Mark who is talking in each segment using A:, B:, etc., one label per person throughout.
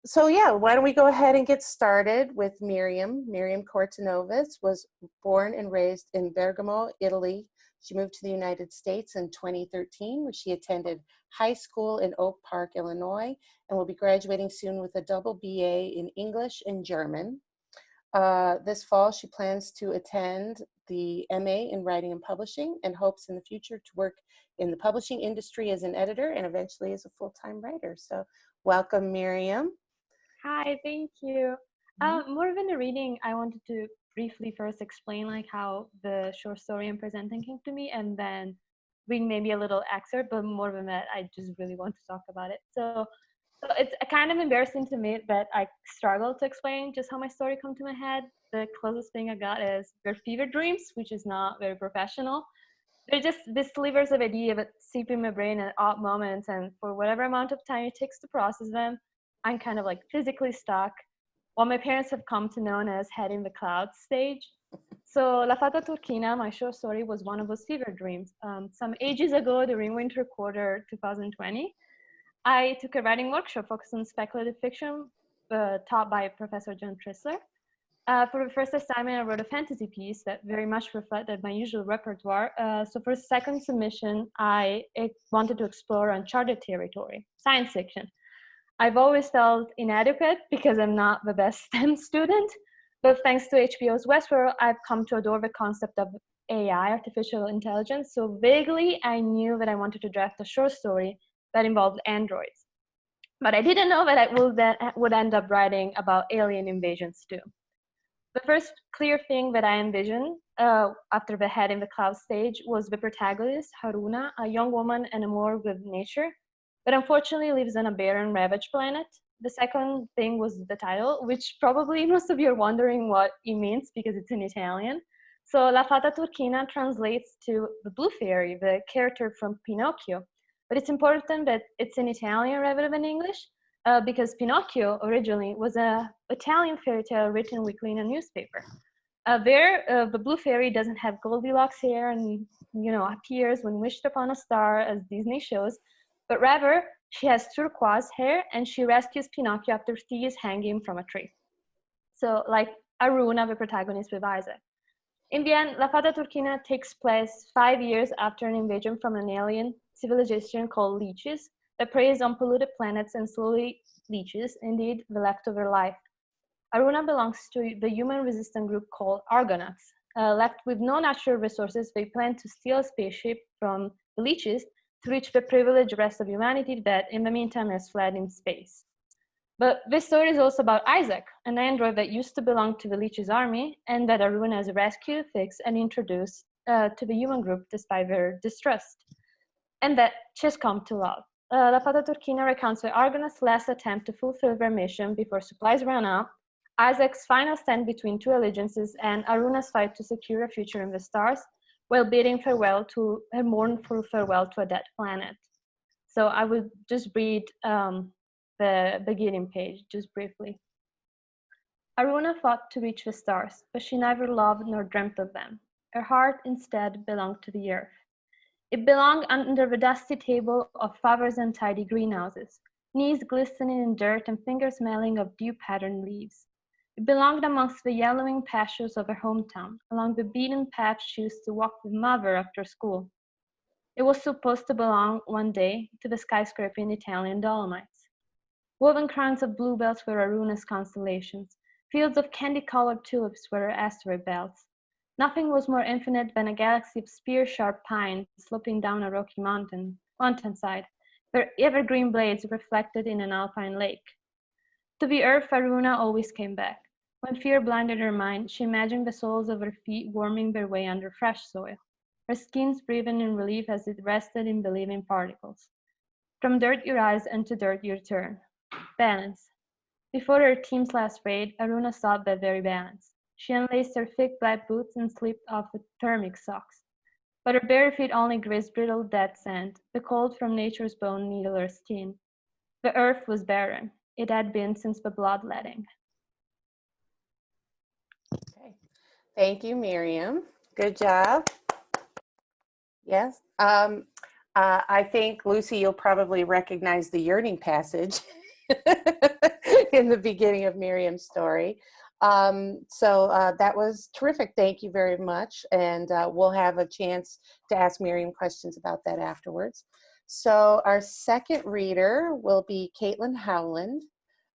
A: So yeah, why don't we go ahead and get started with Miriam. Miriam Cortinovas was born and raised in Bergamo, Italy. She moved to the United States in 2013, where she attended high school in Oak Park, Illinois, and will be graduating soon with a double BA in English and German. This fall, she plans to attend the MA in Writing and Publishing and hopes in the future to work in the publishing industry as an editor and eventually as a full-time writer. So welcome, Miriam.
B: Hi, thank you. More than the reading, I wanted to briefly first explain like how the short story I'm presenting came to me, and then read maybe a little excerpt, but more than that, I just really want to talk about it. So it's kind of embarrassing to me that I struggle to explain just how my story come to my head. The closest thing I got is their fever dreams, which is not very professional. They're just these slivers of idea that seep in my brain at odd moments, and for whatever amount of time it takes to process them, I'm kind of like physically stuck. What my parents have come to know as head in the clouds stage. So La Fata Turchina, my short story, was one of those fever dreams. Some ages ago, during winter quarter 2020, I took a writing workshop focused on speculative fiction taught by Professor John Trissler. For the first assignment, I wrote a fantasy piece that very much reflected my usual repertoire. So for the second submission, I wanted to explore uncharted territory, science fiction. I've always felt inadequate because I'm not the best STEM student, but thanks to HBO's Westworld, I've come to adore the concept of AI, artificial intelligence. So vaguely, I knew that I wanted to draft a short story that involved androids. But I didn't know that I would end up writing about alien invasions too. The first clear thing that I envisioned after the head in the cloud stage was the protagonist, Haruna, a young woman enamored with nature, but unfortunately lives on a barren, ravaged planet. The second thing was the title, which probably most of you are wondering what it means because it's in Italian. So La Fata Turchina translates to the blue fairy, the character from Pinocchio. But it's important that it's in Italian rather than English, because Pinocchio originally was an Italian fairy tale written weekly in a newspaper. The blue fairy doesn't have Goldilocks hair and appears when wished upon a star as Disney shows, but rather she has turquoise hair and she rescues Pinocchio after thieves hang him from a tree. So like Haruna, the protagonist with Isaac. In the end, La Fata Turchina takes place 5 years after an invasion from an alien civilization called leeches that preys on polluted planets and slowly leeches, indeed, the leftover life. Haruna belongs to the human-resistant group called Argonauts. Left with no natural resources, they plan to steal a spaceship from the leeches to reach the privileged rest of humanity that, in the meantime, has fled in space. But this story is also about Isaac, an android that used to belong to the leeches' army and that Haruna has rescued, fixed, and introduced to the human group despite their distrust, and that she's come to love. La Fata Turchina recounts the Argonauts' last attempt to fulfill their mission before supplies ran out, Isaac's final stand between two allegiances, and Haruna's fight to secure a future in the stars, while bidding farewell to a mournful farewell to a dead planet. So I will just read the beginning page, just briefly. Haruna fought to reach the stars, but she neither loved nor dreamt of them. Her heart instead belonged to the earth. It belonged under the dusty table of father's untidy greenhouses, knees glistening in dirt and fingers smelling of dew-patterned leaves. It belonged amongst the yellowing pastures of her hometown, along the beaten path she used to walk with mother after school. It was supposed to belong, one day, to the skyscraping Italian Dolomites. Woven crowns of bluebells were Haruna's constellations. Fields of candy-colored tulips were her asteroid belts. Nothing was more infinite than a galaxy of spear-sharp pines sloping down a rocky mountainside, their evergreen blades reflected in an alpine lake. To the earth, Haruna always came back. When fear blinded her mind, she imagined the soles of her feet worming their way under fresh soil, her skin breathing in relief as it rested in the living particles. From dirt you rise, and to dirt you return. Balance. Before her team's last raid, Haruna sought that very balance. She unlaced her thick black boots and slipped off the thermic socks. But her bare feet only grazed brittle dead sand. The cold from nature's bone needled her skin. The earth was barren. It had been since the bloodletting.
A: Okay. Thank you, Miriam. Good job. Yes. I think, Lucy, you'll probably recognize the yearning passage in the beginning of Miriam's story. That was terrific. Thank you very much. And we'll have a chance to ask Miriam questions about that afterwards. So our second reader will be Caitlin Howland,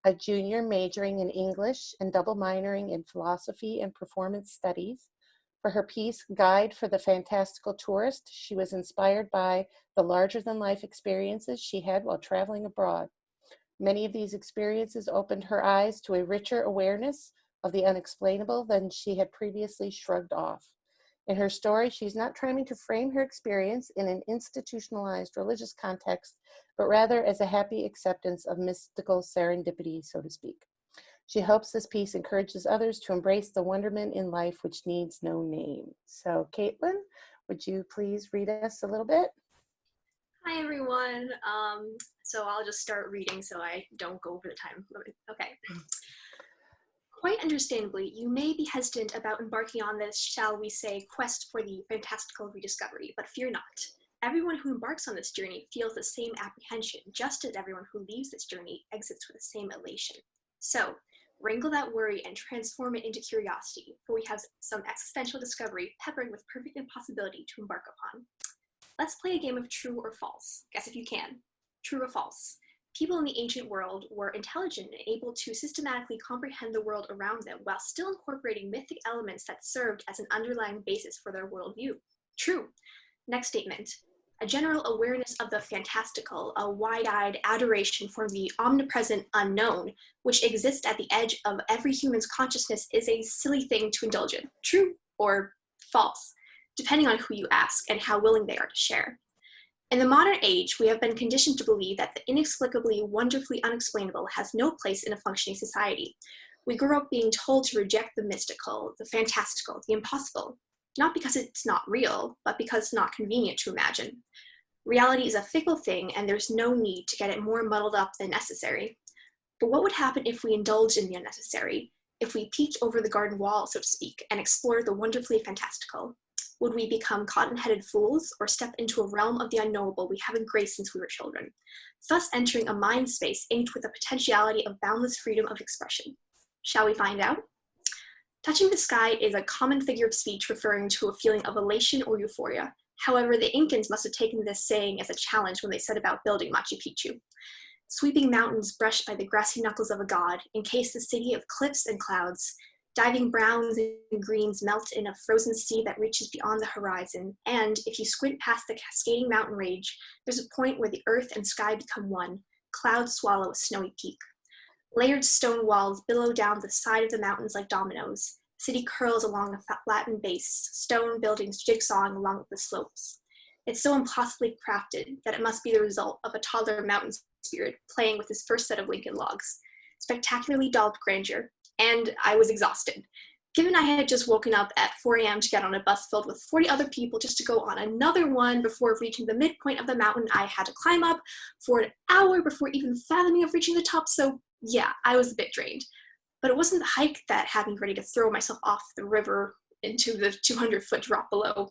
A: a junior majoring in English and double minoring in philosophy and performance studies. For her piece, Guide for the Fantastical Tourist, she was inspired by the larger-than-life experiences she had while traveling abroad. Many of these experiences opened her eyes to a richer awareness of the unexplainable than she had previously shrugged off. In her story, she's not trying to frame her experience in an institutionalized religious context, but rather as a happy acceptance of mystical serendipity, so to speak. She hopes this piece encourages others to embrace the wonderment in life which needs no name. So, Caitlin, would you please read us a little bit?
C: Hi, everyone. So I'll just start reading so I don't go over the time limit. Okay. Quite understandably, you may be hesitant about embarking on this, shall we say, quest for the fantastical rediscovery, but fear not. Everyone who embarks on this journey feels the same apprehension, just as everyone who leaves this journey exits with the same elation. So, wrangle that worry and transform it into curiosity, for we have some existential discovery peppered with perfect impossibility to embark upon. Let's play a game of true or false. Guess if you can. True or false. People in the ancient world were intelligent and able to systematically comprehend the world around them while still incorporating mythic elements that served as an underlying basis for their worldview. True. Next statement. A general awareness of the fantastical, a wide-eyed adoration for the omnipresent unknown, which exists at the edge of every human's consciousness, is a silly thing to indulge in. True or false, depending on who you ask and how willing they are to share. In the modern age, we have been conditioned to believe that the inexplicably, wonderfully unexplainable has no place in a functioning society. We grew up being told to reject the mystical, the fantastical, the impossible, not because it's not real, but because it's not convenient to imagine. Reality is a fickle thing, and there's no need to get it more muddled up than necessary. But what would happen if we indulged in the unnecessary, if we peeked over the garden wall, so to speak, and explored the wonderfully fantastical? Would we become cotton-headed fools, or step into a realm of the unknowable we have embraced since we were children, thus entering a mind space inked with the potentiality of boundless freedom of expression? Shall we find out? Touching the sky is a common figure of speech referring to a feeling of elation or euphoria. However, the Incans must have taken this saying as a challenge when they set about building Machu Picchu. Sweeping mountains brushed by the grassy knuckles of a god encase the city of cliffs and clouds. Diving browns and greens melt in a frozen sea that reaches beyond the horizon, and if you squint past the cascading mountain range, there's a point where the earth and sky become one. Clouds swallow a snowy peak. Layered stone walls billow down the side of the mountains like dominoes. City curls along a flattened base, stone buildings jigsawing along the slopes. It's so impossibly crafted that it must be the result of a toddler mountain spirit playing with his first set of Lincoln logs. Spectacularly daubed grandeur, and I was exhausted. Given I had just woken up at 4 a.m. to get on a bus filled with 40 other people just to go on another one before reaching the midpoint of the mountain I had to climb up for an hour before even fathoming of reaching the top, so yeah, I was a bit drained. But it wasn't the hike that had me ready to throw myself off the river into the 200-foot drop below.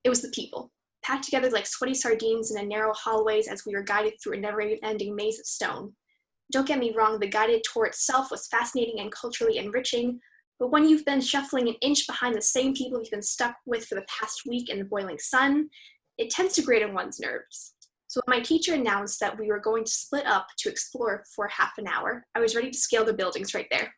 C: It was the people, packed together like sweaty sardines in a narrow hallways as we were guided through a never-ending maze of stone. Don't get me wrong, the guided tour itself was fascinating and culturally enriching, but when you've been shuffling an inch behind the same people you've been stuck with for the past week in the boiling sun, it tends to grate on one's nerves. So when my teacher announced that we were going to split up to explore for half an hour, I was ready to scale the buildings right there.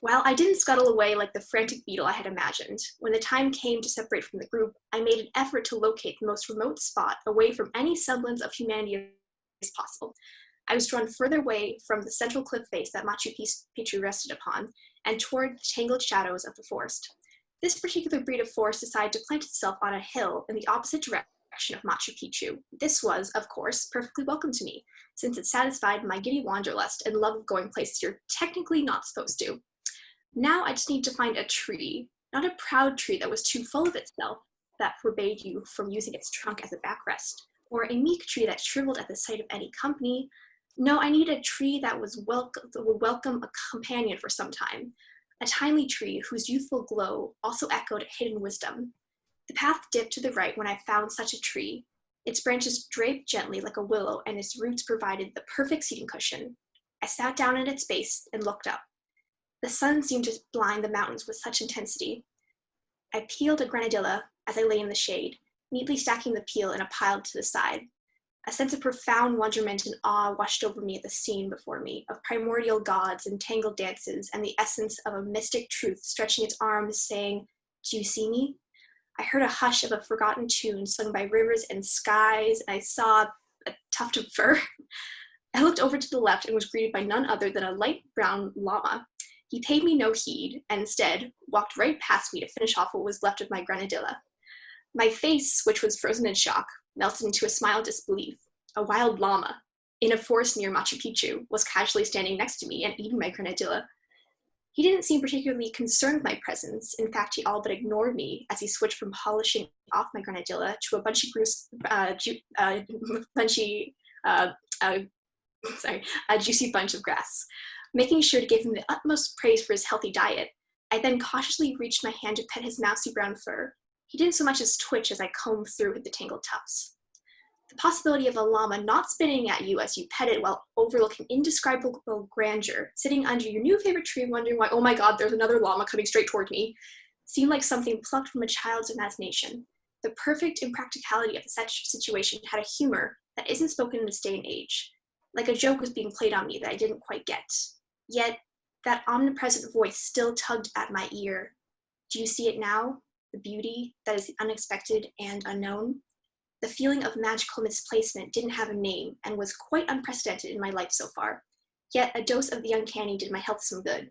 C: While I didn't scuttle away like the frantic beetle I had imagined, when the time came to separate from the group, I made an effort to locate the most remote spot away from any semblance of humanity as possible. I was drawn further away from the central cliff face that Machu Picchu rested upon, and toward the tangled shadows of the forest. This particular breed of forest decided to plant itself on a hill in the opposite direction of Machu Picchu. This was, of course, perfectly welcome to me, since it satisfied my giddy wanderlust and love of going places you're technically not supposed to. Now I just need to find a tree, not a proud tree that was too full of itself, that forbade you from using its trunk as a backrest, or a meek tree that shriveled at the sight of any company. No, I need a tree that would welcome a companion for some time, a timely tree whose youthful glow also echoed hidden wisdom. The path dipped to the right when I found such a tree. Its branches draped gently like a willow, and its roots provided the perfect seating cushion. I sat down at its base and looked up. The sun seemed to blind the mountains with such intensity. I peeled a grenadilla as I lay in the shade, neatly stacking the peel in a pile to the side. A sense of profound wonderment and awe washed over me at the scene before me, of primordial gods and tangled dances, and the essence of a mystic truth stretching its arms, saying, "Do you see me?" I heard a hush of a forgotten tune sung by rivers and skies, and I saw a tuft of fur. I looked over to the left and was greeted by none other than a light brown llama. He paid me no heed, and instead walked right past me to finish off what was left of my grenadilla. My face, which was frozen in shock, melted into a smile of disbelief. A wild llama, in a forest near Machu Picchu, was casually standing next to me and eating my grenadilla. He didn't seem particularly concerned with my presence. In fact, he all but ignored me as he switched from polishing off my grenadilla to a juicy bunch of grass. Making sure to give him the utmost praise for his healthy diet, I then cautiously reached my hand to pet his mousy brown fur. He didn't so much as twitch as I combed through the tangled tufts. The possibility of a llama not spitting at you as you pet it while overlooking indescribable grandeur, sitting under your new favorite tree wondering why, oh my god, there's another llama coming straight toward me, seemed like something plucked from a child's imagination. The perfect impracticality of the situation had a humor that isn't spoken in this day and age. Like a joke was being played on me that I didn't quite get. Yet, that omnipresent voice still tugged at my ear. Do you see it now? The beauty that is unexpected and unknown? The feeling of magical misplacement didn't have a name and was quite unprecedented in my life so far. Yet a dose of the uncanny did my health some good.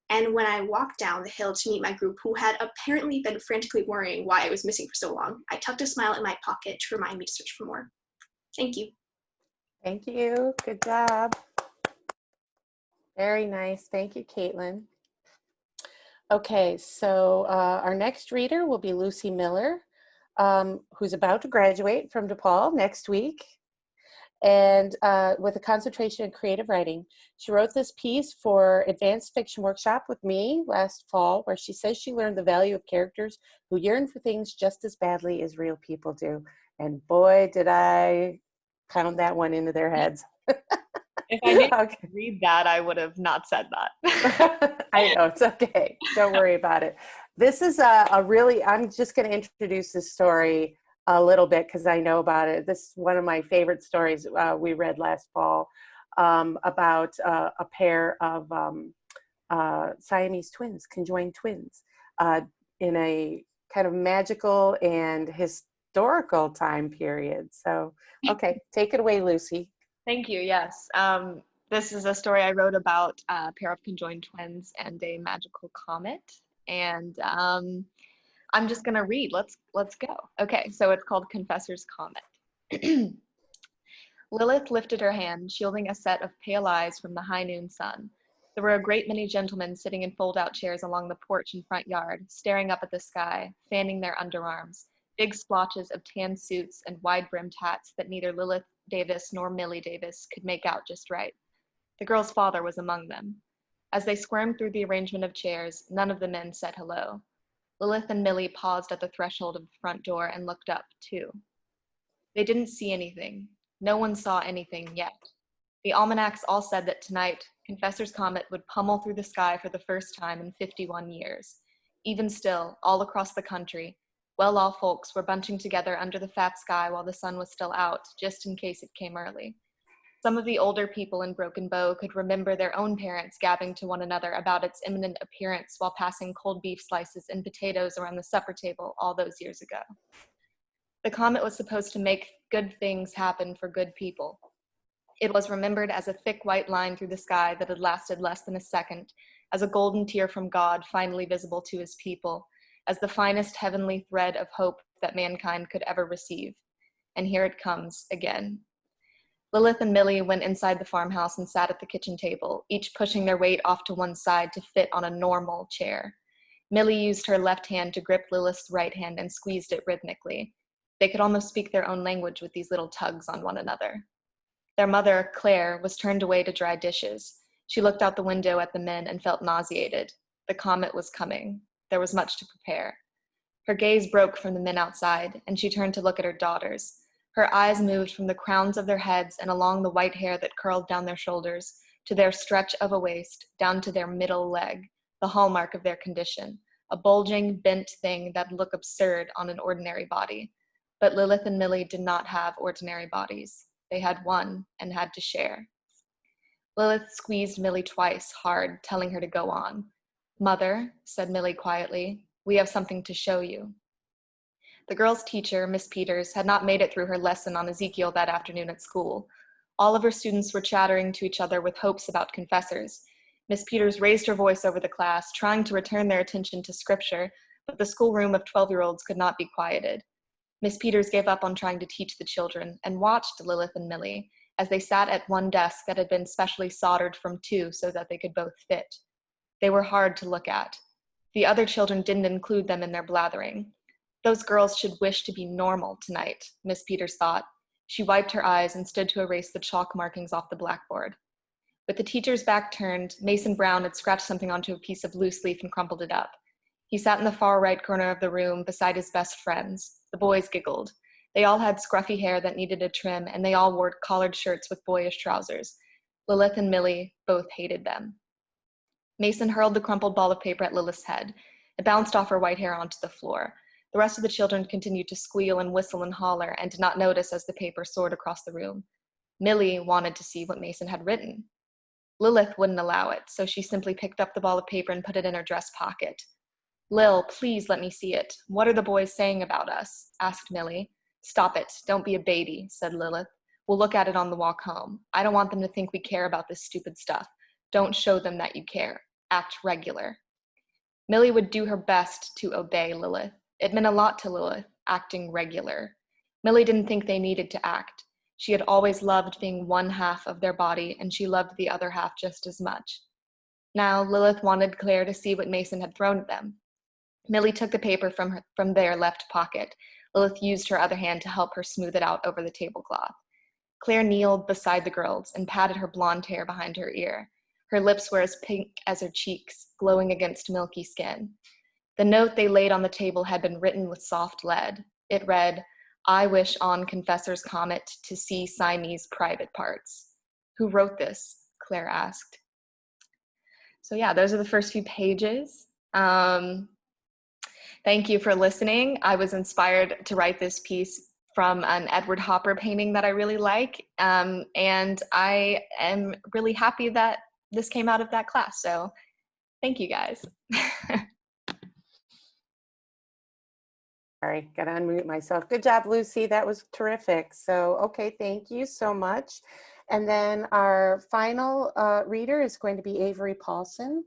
C: And when I walked down the hill to meet my group, who had apparently been frantically worrying why I was missing for so long, I tucked a smile in my pocket to remind me to search for more. Thank you.
A: Thank you. Good job. Very nice. Thank you, Caitlin. Okay, so our next reader will be Lucy Miller, who's about to graduate from DePaul next week, and with a concentration in creative writing. She wrote this piece for Advanced Fiction Workshop with me last fall, where she says she learned the value of characters who yearn for things just as badly as real people do. And boy, did I pound that one into their heads.
D: If I didn't read that, I would have not said that.
A: I know, it's okay. Don't worry about it. This is a really, I'm just going to introduce this story a little bit because I know about it. This is one of my favorite stories we read last fall about a pair of Siamese twins, conjoined twins, in a kind of magical and historical time period. So, okay, take it away, Lucy.
D: Thank you, yes. This is a story I wrote about a pair of conjoined twins and a magical comet. And I'm just gonna read, let's go. Okay, so it's called Confessor's Comet. Lilith lifted her hand, shielding a set of pale eyes from the high noon sun. There were a great many gentlemen sitting in fold-out chairs along the porch and front yard, staring up at the sky, fanning their underarms, big splotches of tan suits and wide-brimmed hats that neither Lilith Davis nor Millie Davis could make out just right. The girl's father was among them. As they squirmed through the arrangement of chairs, none of the men said hello. Lilith and Millie paused at the threshold of the front door and looked up, too. They didn't see anything. No one saw anything yet. The almanacs all said that tonight, Confessor's Comet would pummel through the sky for the first time in 51 years. Even still, all across the country, well-off folks were bunching together under the fat sky while the sun was still out, just in case it came early. Some of the older people in Broken Bow could remember their own parents gabbing to one another about its imminent appearance while passing cold beef slices and potatoes around the supper table all those years ago. The comet was supposed to make good things happen for good people. It was remembered as a thick white line through the sky that had lasted less than a second, as a golden tear from God finally visible to his people, as the finest heavenly thread of hope that mankind could ever receive. And here it comes again. Lilith and Millie went inside the farmhouse and sat at the kitchen table, each pushing their weight off to one side to fit on a normal chair. Millie used her left hand to grip Lilith's right hand and squeezed it rhythmically. They could almost speak their own language with these little tugs on one another. Their mother, Claire, was turned away to dry dishes. She looked out the window at the men and felt nauseated. The comet was coming. There was much to prepare. Her gaze broke from the men outside, and she turned to look at her daughters. Her eyes moved from the crowns of their heads and along the white hair that curled down their shoulders, to their stretch of a waist, down to their middle leg, the hallmark of their condition, a bulging, bent thing that'd look absurd on an ordinary body. But Lilith and Millie did not have ordinary bodies. They had one and had to share. Lilith squeezed Millie twice, hard, telling her to go on. "Mother," said Millie quietly, "we have something to show you." The girls' teacher, Miss Peters, had not made it through her lesson on Ezekiel that afternoon at school. All of her students were chattering to each other with hopes about confessors. Miss Peters raised her voice over the class, trying to return their attention to scripture, but the schoolroom of 12-year-olds could not be quieted. Miss Peters gave up on trying to teach the children and watched Lilith and Millie as they sat at one desk that had been specially soldered from two so that they could both fit. They were hard to look at. The other children didn't include them in their blathering. Those girls should wish to be normal tonight, Miss Peters thought. She wiped her eyes and stood to erase the chalk markings off the blackboard. With the teacher's back turned, Mason Brown had scratched something onto a piece of loose leaf and crumpled it up. He sat in the far right corner of the room beside his best friends. The boys giggled. They all had scruffy hair that needed a trim, and they all wore collared shirts with boyish trousers. Lilith and Millie both hated them. Mason hurled the crumpled ball of paper at Lilith's head. It bounced off her white hair onto the floor. The rest of the children continued to squeal and whistle and holler and did not notice as the paper soared across the room. Millie wanted to see what Mason had written. Lilith wouldn't allow it, so she simply picked up the ball of paper and put it in her dress pocket. "Lil, please let me see it. What are the boys saying about us?" asked Millie. "Stop it. Don't be a baby," said Lilith. "We'll look at it on the walk home. I don't want them to think we care about this stupid stuff. Don't show them that you care. Act regular." Millie would do her best to obey Lilith. It meant a lot to Lilith, acting regular. Millie didn't think they needed to act. She had always loved being one half of their body, and she loved the other half just as much. Now, Lilith wanted Claire to see what Mason had thrown at them. Millie took the paper from their left pocket. Lilith used her other hand to help her smooth it out over the tablecloth. Claire kneeled beside the girls and patted her blonde hair behind her ear. Her lips were as pink as her cheeks, glowing against milky skin. The note they laid on the table had been written with soft lead. It read, "I wish on Confessor's Comet to see Siamese private parts." "Who wrote this?" Claire asked. So yeah, those are the first few pages. Thank you for listening. I was inspired to write this piece from an Edward Hopper painting that I really like, and I am really happy that this came out of that class, so thank you guys.
A: Sorry, gotta unmute myself. Good job, Lucy. That was terrific. So, okay, thank you so much. And then our final reader is going to be Avery Paulson.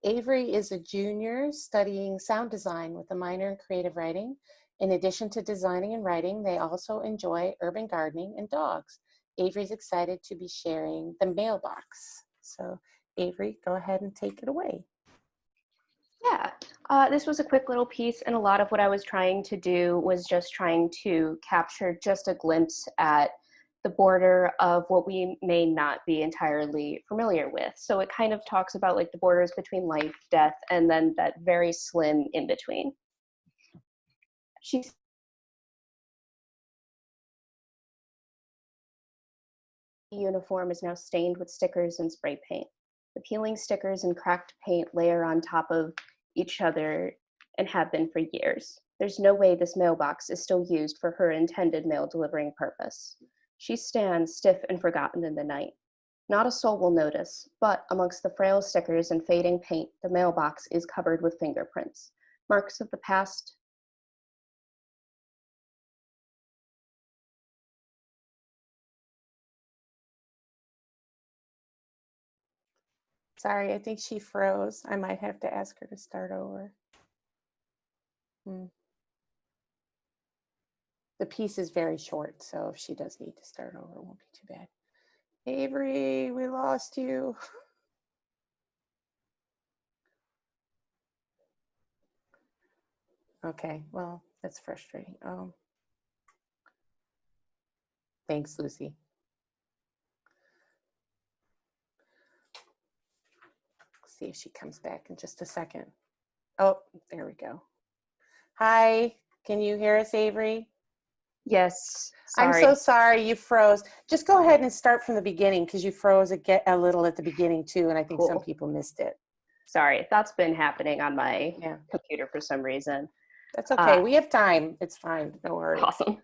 A: Avery is a junior studying sound design with a minor in creative writing. In addition to designing and writing, they also enjoy urban gardening and dogs. Avery's excited to be sharing the mailbox. So, Avery, go ahead and take it away.
E: Yeah, this was a quick little piece, and a lot of what I was trying to do was just trying to capture just a glimpse at the border of what we may not be entirely familiar with. So it kind of talks about like the borders between life, death, and then that very slim in between. The uniform is now stained with stickers and spray paint. The peeling stickers and cracked paint layer on top of each other and have been for years. There's no way this mailbox is still used for her intended mail delivering purpose. She stands stiff and forgotten in the night. Not a soul will notice, but amongst the frail stickers and fading paint, the mailbox is covered with fingerprints, marks of the past.
A: Sorry, I think she froze. I might have to ask her to start over. The piece is very short, so if she does need to start over, it won't be too bad. Avery, we lost you. Okay, well, that's frustrating. Thanks, Lucy. See if she comes back in just a second. Oh, there we go. Hi, can you hear us, Avery?
E: Yes,
A: I'm
E: sorry.
A: so sorry you froze. Just go ahead and start from the beginning because you froze a little at the beginning too, and I think some
E: Cool.
A: people missed it.
E: Sorry, that's been happening on my
A: Yeah,
E: computer for some reason.
A: that's okay. We have time. It's fine. Don't worry.
E: Awesome.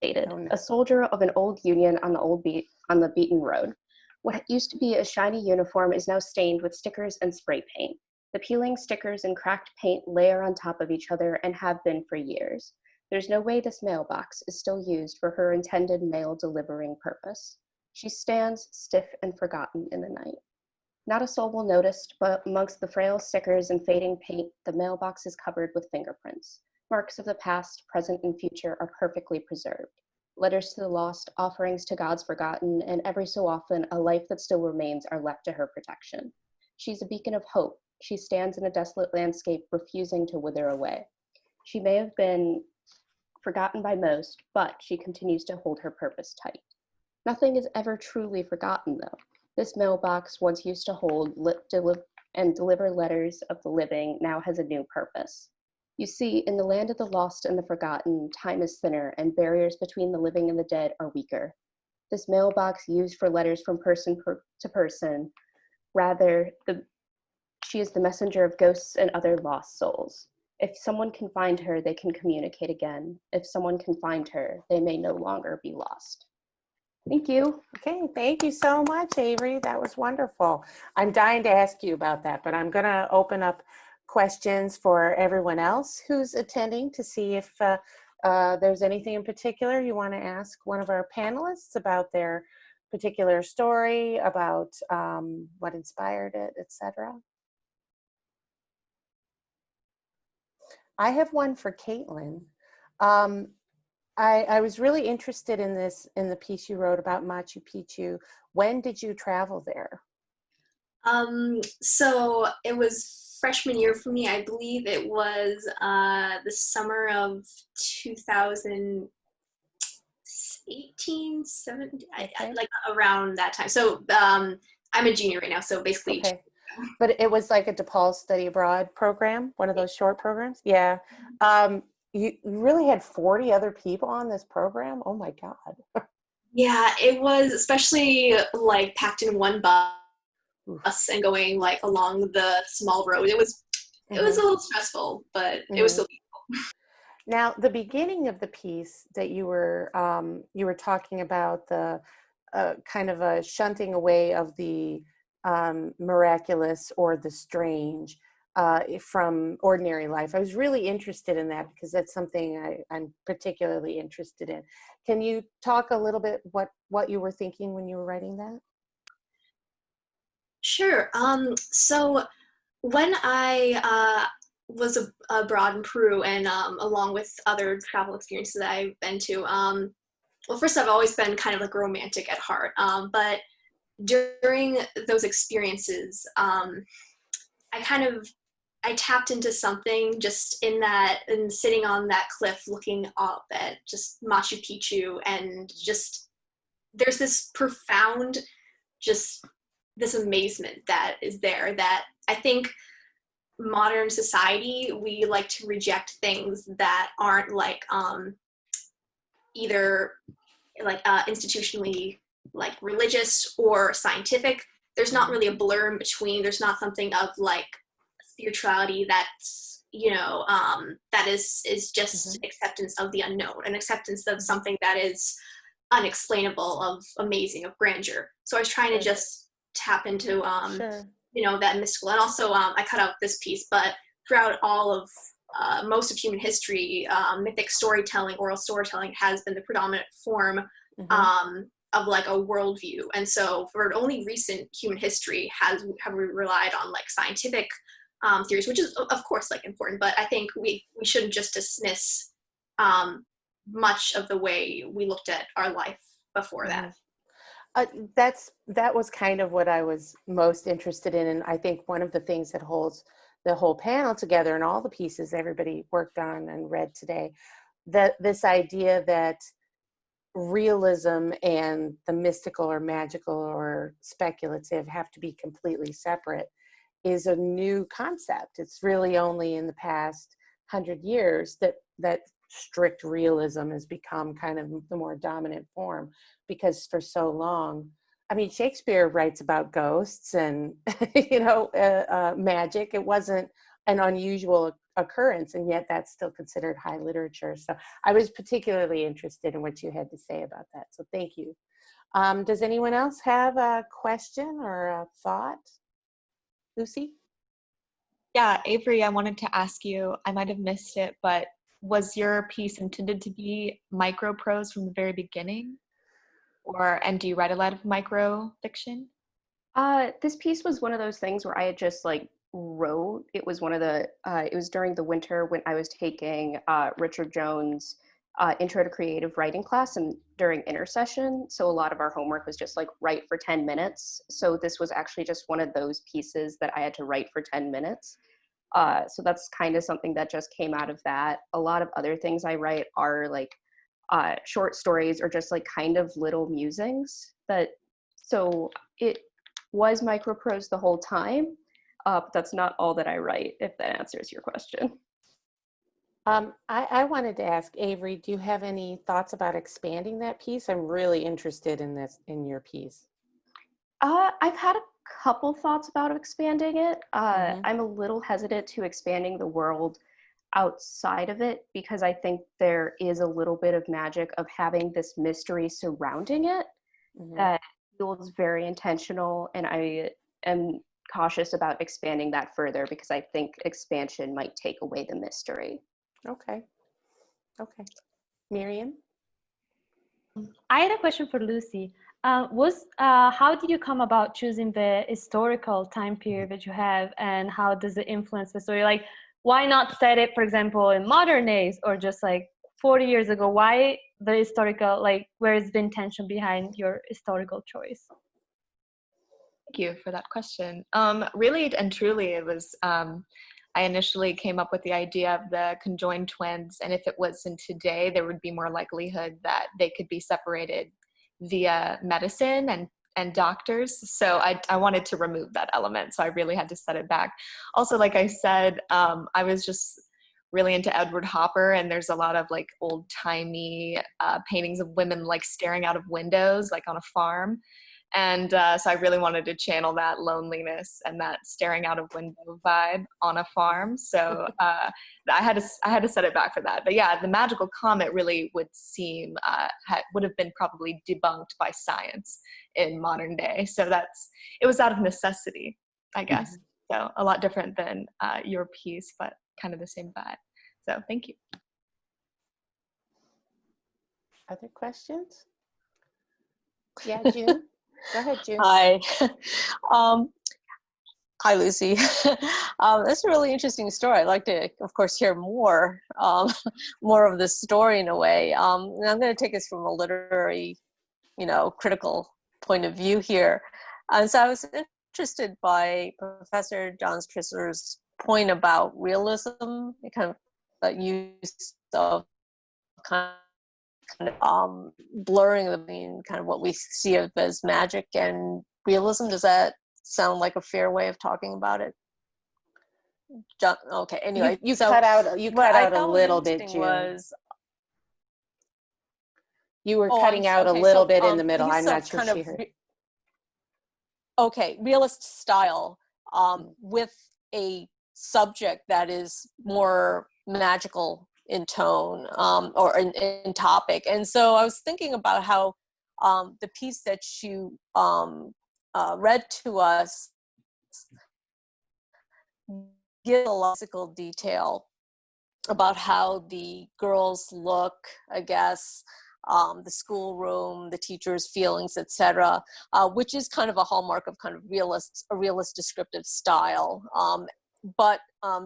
A: Oh, no.
E: A soldier of an old Union on the beaten road. What used to be a shiny uniform is now stained with stickers and spray paint. The peeling stickers and cracked paint layer on top of each other and have been for years. There's no way this mailbox is still used for her intended mail delivering purpose. She stands stiff and forgotten in the night. Not a soul will notice, but amongst the frail stickers and fading paint, the mailbox is covered with fingerprints. Marks of the past, present, and future are perfectly preserved. Letters to the lost, offerings to God's forgotten, and every so often, a life that still remains are left to her protection. She's a beacon of hope. She stands in a desolate landscape, refusing to wither away. She may have been forgotten by most, but she continues to hold her purpose tight. Nothing is ever truly forgotten, though. This mailbox, once used to hold and deliver letters of the living, now has a new purpose. You see, in the land of the lost and the forgotten, time is thinner and barriers between the living and the dead are weaker. This mailbox used for letters from person to person, rather, she is the messenger of ghosts and other lost souls. If someone can find her, they can communicate again. If someone can find her, they may no longer be lost. Thank you.
A: Okay, thank you so much, Avery. That was wonderful. I'm dying to ask you about that, but I'm going to open up questions for everyone else who's attending to see if there's anything in particular you want to ask one of our panelists about their particular story, about what inspired it, etc. I have one for Caitlin. I was really interested in this, in the piece you wrote about Machu Picchu. When did you travel there?
C: So it was freshman year for me. I believe it was the summer of 2018, 17,
A: Okay.
C: like around that time. So I'm a junior right now, so basically.
A: Okay. But it was like a DePaul study abroad program, one of those short programs? Yeah. You really had 40 other people on this program? Oh my God.
C: Yeah, it was, especially like packed in one bus and going like along the small road. It was a little stressful, but it was still beautiful.
A: Now, the beginning of the piece that you were talking about the kind of a shunting away of the miraculous or the strange from ordinary life. I was really interested in that because that's something I'm particularly interested in. Can you talk a little bit what you were thinking when you were writing that?
C: Sure. So when I was abroad in Peru and along with other travel experiences that I've been to, well, first I've always been kind of like a romantic at heart, but during those experiences, I tapped into something just in that, and sitting on that cliff looking up at just Machu Picchu, and just there's this profound, just this amazement that is there that I think modern society, we like to reject things that aren't like either like institutionally like religious or scientific. There's not really a blur in between. There's not something of like spirituality that's, you know, that is just acceptance of the unknown, and acceptance of something that is unexplainable, of amazing, of grandeur. So I was trying to just tap into you know, that mystical. And also I cut out this piece, but throughout all of most of human history, mythic storytelling, oral storytelling has been the predominant form of like a worldview. And so for only recent human history have we relied on like scientific theories, which is of course like important, but I think we shouldn't just dismiss much of the way we looked at our life before that.
A: That was kind of what I was most interested in, and I think one of the things that holds the whole panel together and all the pieces everybody worked on and read today, that this idea that realism and the mystical or magical or speculative have to be completely separate is a new concept. It's really only in the past 100 years that strict realism has become kind of the more dominant form, because for so long, I mean, Shakespeare writes about ghosts and, magic. It wasn't an unusual occurrence, and yet that's still considered high literature. So I was particularly interested in what you had to say about that. So thank you. Does anyone else have a question or a thought? Lucy?
D: Yeah, Avery, I wanted to ask you, I might have missed it, but was your piece intended to be micro prose from the very beginning? And do you write a lot of micro fiction?
E: This piece was one of those things where I had just like wrote. It was it was during the winter when I was taking Richard Jones' Intro to Creative Writing class, and during intersession. So a lot of our homework was just like write for 10 minutes. So this was actually just one of those pieces that I had to write for 10 minutes. So that's kind of something that just came out of that. A lot of other things I write are like short stories or just like kind of little musings. So it was microprose the whole time, but that's not all that I write, if that answers your question.
A: I wanted to ask Avery, do you have any thoughts about expanding that piece? I'm really interested in this, in your piece.
E: I've had a couple thoughts about expanding it.
A: Mhm.
E: I'm a little hesitant to expanding the world outside of it because I think there is a little bit of magic of having this mystery surrounding it that feels very intentional, and I am cautious about expanding that further because I think expansion might take away the mystery.
A: Okay. Miriam?
B: I had a question for Lucy. How did you come about choosing the historical time period that you have, and how does it influence the story? Like, why not set it, for example, in modern days or just like 40 years ago? Why the historical, like, where is the intention behind your historical choice?
D: Thank you for that question. Really and truly, it was, I initially came up with the idea of the conjoined twins, and if it was in today, there would be more likelihood that they could be separated via medicine and doctors. So I wanted to remove that element, so I really had to set it back. Also, like I said, I was just really into Edward Hopper, and there's a lot of like old-timey paintings of women like staring out of windows, like on a farm. And so I really wanted to channel that loneliness and that staring out of window vibe on a farm. So I had to set it back for that. But yeah, the magical comet really would seem would have been probably debunked by science in modern day. So it was out of necessity, I guess. So a lot different than your piece, but kind of the same vibe. So thank you.
A: Other questions? Yeah, June? Go ahead, June.
F: Hi. Hi, Lucy. That's a really interesting story. I'd like to, of course, hear more of the story in a way. And I'm going to take this from a literary, critical point of view here. And so I was interested by Professor Johns Trisler's point about realism, kind of the use of blurring between kind of what we see of as magic and realism. Does that sound like a fair way of talking about it? Okay, anyway.
A: You cut out a little bit, June. You were cutting out a little bit in the middle. I'm not sure she heard.
F: Okay, realist style with a subject that is more magical in tone or in topic. And so I was thinking about how the piece that you read to us gives a lexical detail about how the girls look, I guess, the schoolroom, the teacher's feelings, etc., which is kind of a hallmark of kind of a realist descriptive style, but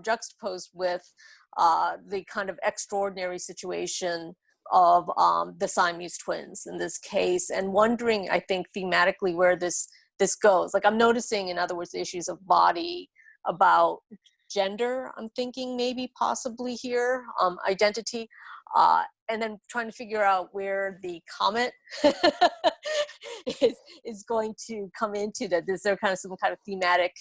F: juxtaposed with the kind of extraordinary situation of the Siamese twins in this case, and wondering, I think, thematically where this goes. Like, I'm noticing, in other words, the issues of body, about gender, I'm thinking maybe possibly here, identity, and then trying to figure out where the comet is going to come into that. Is there kind of some kind of thematic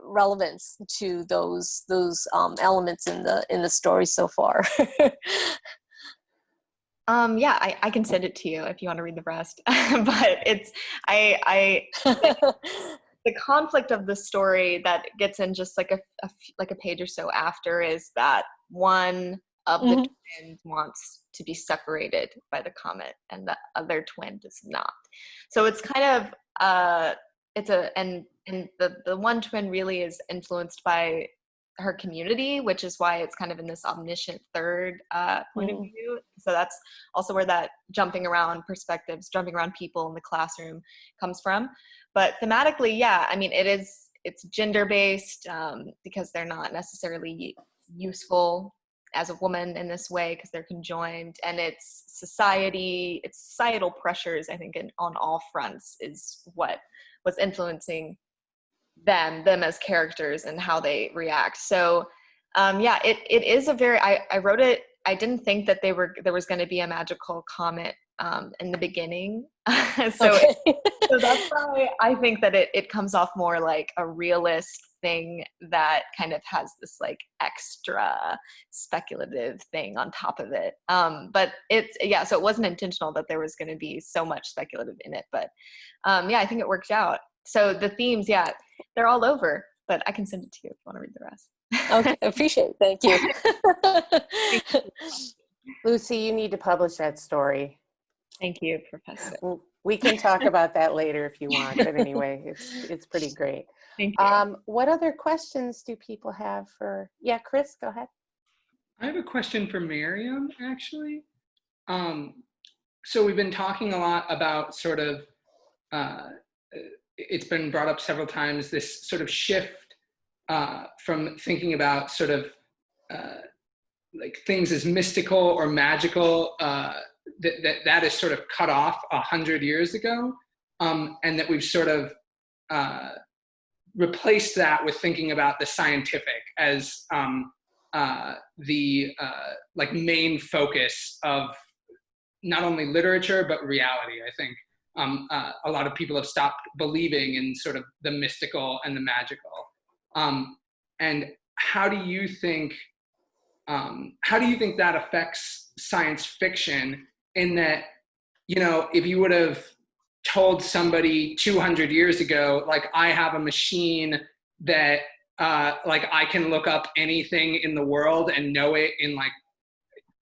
F: relevance to those elements in the story so far.
D: Yeah, I can send it to you if you want to read the rest. But it's the conflict of the story that gets in just like a page or so after is that one of the twins wants to be separated by the comet and the other twin does not. So it's kind of and the one twin really is influenced by her community, which is why it's kind of in this omniscient third point of view. So that's also where that jumping around perspectives, jumping around people in the classroom comes from. But thematically, yeah, I mean, it's gender-based because they're not necessarily useful as a woman in this way because they're conjoined, and it's societal pressures, I think, on all fronts is what was influencing them as characters and how they react. So yeah, it is a very, I wrote it, I didn't think that there was going to be a magical comet in the beginning. So that's why I think that it comes off more like a realist thing that kind of has this like extra speculative thing on top of it. But so it wasn't intentional that there was going to be so much speculative in it, but yeah, I think it worked out. So the themes, yeah, they're all over, but I can send it to you if you want to read the rest.
F: Okay, appreciate it. Thank you.
A: Lucy, you need to publish that story.
D: Thank you, Professor.
A: We can talk about that later if you want, but anyway, it's pretty great.
D: Thank you.
A: What other questions do people have for, yeah, Chris, go ahead.
G: I have a question for Miriam, actually. So we've been talking a lot about sort of, it's been brought up several times, this sort of shift from thinking about sort of like things as mystical or magical, that is sort of cut off 100 years ago, and that we've sort of replaced that with thinking about the scientific as the like main focus of not only literature but reality. I think a lot of people have stopped believing in sort of the mystical and the magical. And how do you think that affects science fiction, in that, you know, if you would have told somebody 200 years ago, like, I have a machine that like I can look up anything in the world and know it in like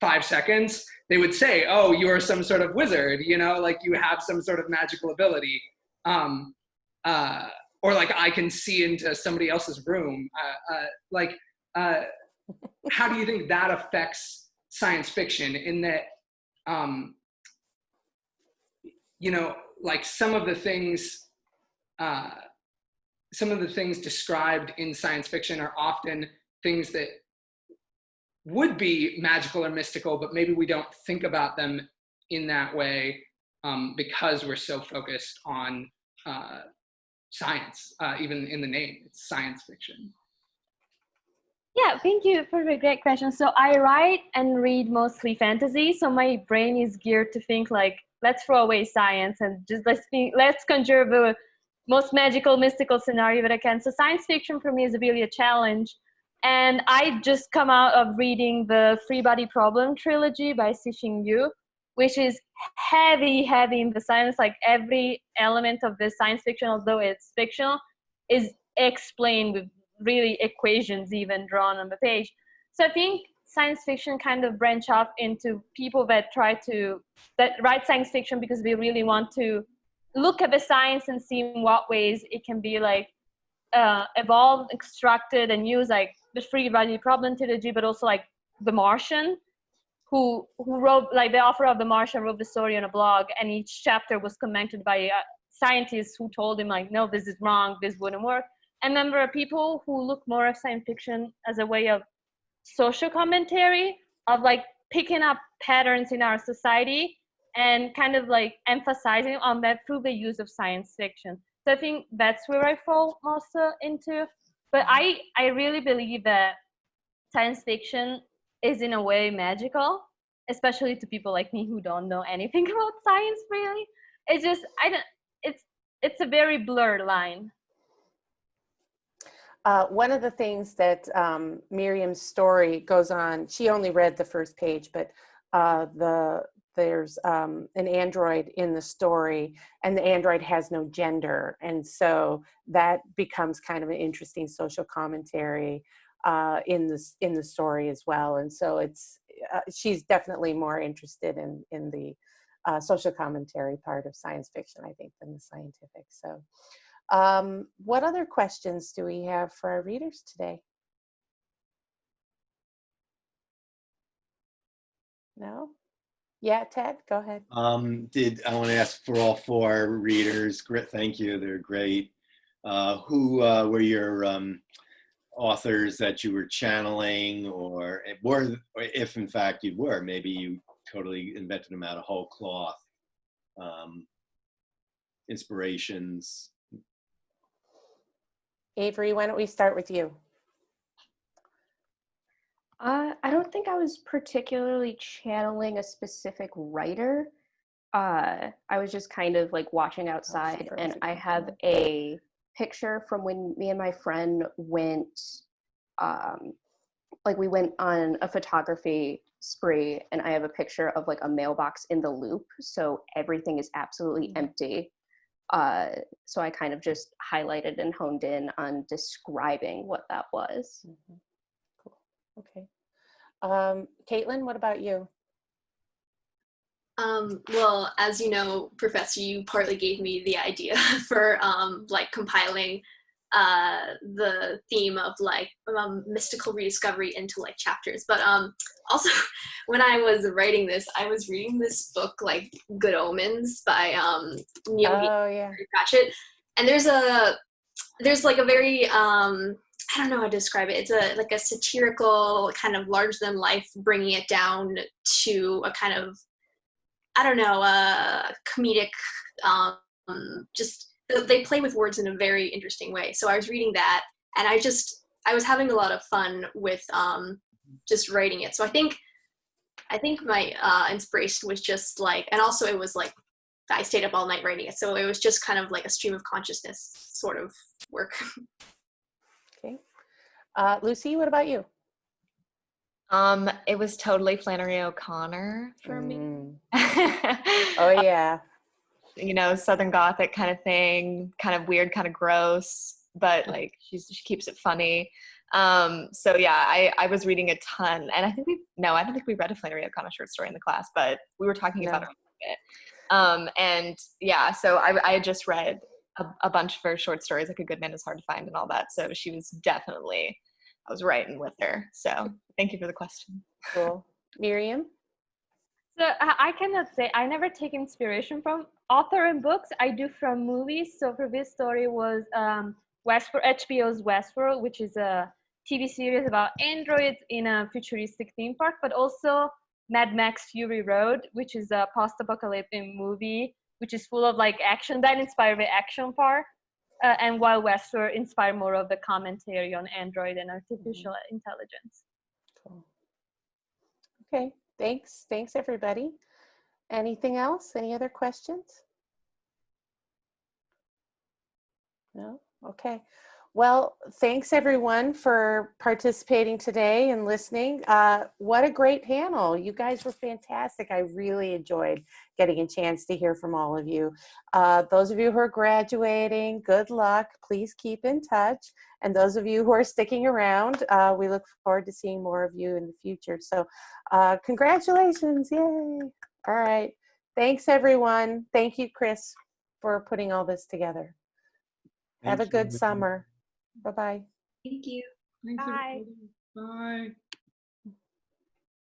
G: 5 seconds, they would say, oh, you are some sort of wizard, you know, like you have some sort of magical ability. Or like I can see into somebody else's room. How do you think that affects science fiction, in that, you know, like some of the things described in science fiction are often things that would be magical or mystical, but maybe we don't think about them in that way because we're so focused on science, even in the name, it's science fiction.
B: Yeah, thank you for the great question. So I write and read mostly fantasy, so my brain is geared to think like, let's throw away science and just let's conjure the most magical, mystical scenario that I can. So science fiction for me is really a challenge. And I just come out of reading the Free Body Problem trilogy by Cixin Yu, which is heavy in the science. Like every element of the science fiction, although it's fictional, is explained with really equations even drawn on the page. So I think science fiction kind of branch off into people that write science fiction because they really want to look at the science and see in what ways it can be like evolved, extracted, and used, like the Free Body Problem trilogy, but also like The Martian, who wrote, like the author of The Martian wrote the story on a blog, and each chapter was commented by scientists who told him like, no, this is wrong, this wouldn't work. And then there are people who look more at science fiction as a way of social commentary, of like picking up patterns in our society and kind of like emphasizing on that through the use of science fiction. So I think that's where I fall most into. But I really believe that science fiction is in a way magical, especially to people like me who don't know anything about science really. It's just, it's a very blurred line.
A: One of the things that Miriam's story goes on, she only read the first page, but there's an android in the story, and the android has no gender. And so that becomes kind of an interesting social commentary in the story as well. And so it's she's definitely more interested in the social commentary part of science fiction, I think, than the scientific. So what other questions do we have for our readers today? No? Yeah, Ted, go ahead.
H: I want to ask for all four readers, thank you, they're great. Who were your authors that you were channeling, or if in fact you were, maybe you totally invented them out of whole cloth? Inspirations.
A: Avery, why don't we start with you?
E: I don't think I was particularly channeling a specific writer. I was just kind of like watching outside, and I have a picture from when me and my friend went, we went on a photography spree, and I have a picture of like a mailbox in the loop, so everything is absolutely empty. So I kind of just highlighted and honed in on describing what that was.
A: Mm-hmm. Cool. Okay. Caitlin, what about you?
C: Well, as you know, Professor, you partly gave me the idea for compiling the theme of mystical rediscovery into chapters. But also, when I was writing this, I was reading this book Good Omens by Neil Pratchett, and there's a very I don't know how to describe it. It's a satirical kind of larger than life, bringing it down to a kind of, I don't know, comedic, just they play with words in a very interesting way. So I was reading that, and I was having a lot of fun with just writing it. So I think my inspiration was just and also it was I stayed up all night writing it. So it was just kind of like a stream of consciousness sort of work.
A: Okay. Lucy, what about you?
D: It was totally Flannery O'Connor for me.
A: Oh yeah.
D: Southern Gothic kind of thing, kind of weird, kind of gross, but she keeps it funny. So yeah, I was reading a ton, and I don't think we read a Flannery O'Connor short story in the class, but we were talking about it a bit. And yeah, so I had just read a bunch of her short stories, A Good Man Is Hard to Find and all that. So she was definitely, I was writing with her. So thank you for the question.
A: Cool. Miriam?
B: So I cannot say, I never take inspiration from author and books. I do from movies. So for this story was HBO's Westworld, which is a TV series about androids in a futuristic theme park, but also Mad Max Fury Road, which is a post-apocalyptic movie, which is full of action, that inspired the action part. And while Westworld inspired more of the commentary on Android and artificial intelligence.
A: Cool. Okay, thanks. Thanks, everybody. Anything else? Any other questions? No? Okay. Well, thanks everyone for participating today and listening. What a great panel. You guys were fantastic. I really enjoyed getting a chance to hear from all of you. Those of you who are graduating, good luck. Please keep in touch. And those of you who are sticking around, we look forward to seeing more of you in the future. So congratulations. Yay. All right. Thanks, everyone. Thank you, Chris, for putting all this together. Have a good summer. Bye-bye.
C: Thank you.
G: Thanks,
B: Bye.
G: everybody. Bye.